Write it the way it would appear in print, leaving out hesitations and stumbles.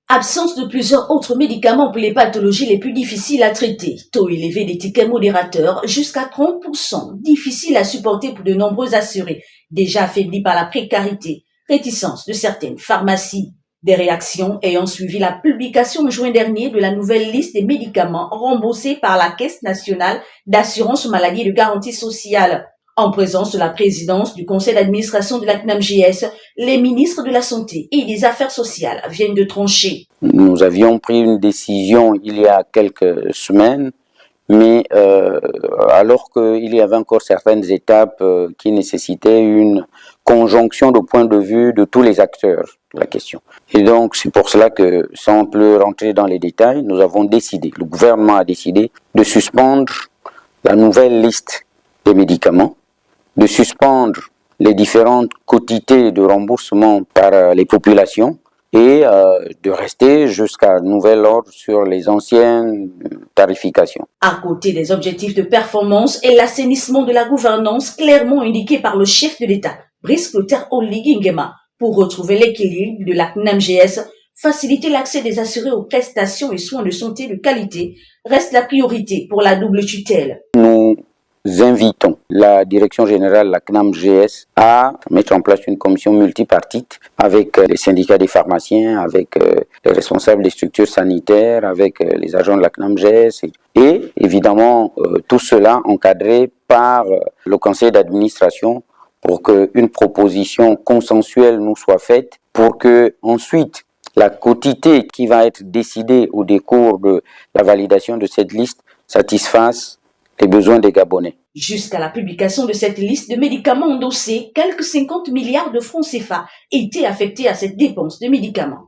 Absence de plusieurs autres médicaments pour les pathologies les plus difficiles à traiter. Taux élevé des tickets modérateurs jusqu'à 30%. Difficile à supporter pour de nombreux assurés, déjà affaiblis par la précarité. Réticence de certaines pharmacies. Des réactions ayant suivi la publication en juin dernier de la nouvelle liste des médicaments remboursés par la Caisse nationale d'assurance maladie et de garantie sociale. En présence de la présidence du conseil d'administration de la CNAMJS, les ministres de la Santé et des Affaires sociales viennent de trancher. Nous avions pris une décision il y a quelques semaines, mais alors qu'il y avait encore certaines étapes qui nécessitaient une conjonction de points de vue de tous les acteurs de la question. Et donc c'est pour cela que, sans plus rentrer dans les détails, nous avons décidé, le gouvernement a décidé de suspendre la nouvelle liste des médicaments, de suspendre les différentes quotités de remboursement par les populations et de rester jusqu'à nouvel ordre sur les anciennes tarifications. À côté des objectifs de performance et l'assainissement de la gouvernance clairement indiqués par le chef de l'État, Brice Clotaire Oligui Nguema, pour retrouver l'équilibre de la CNAMJS, faciliter l'accès des assurés aux prestations et soins de santé de qualité reste la priorité pour la double tutelle. Nous invitons la direction générale, la CNAMJS, à mettre en place une commission multipartite avec les syndicats des pharmaciens, avec les responsables des structures sanitaires, avec les agents de la CNAMJS et évidemment tout cela encadré par le conseil d'administration pour qu'une proposition consensuelle nous soit faite pour que ensuite la quotité qui va être décidée au décours de la validation de cette liste satisfasse les besoins des Gabonais. Jusqu'à la publication de cette liste de médicaments endossés, quelques 50 milliards de francs CFA étaient affectés à cette dépense de médicaments.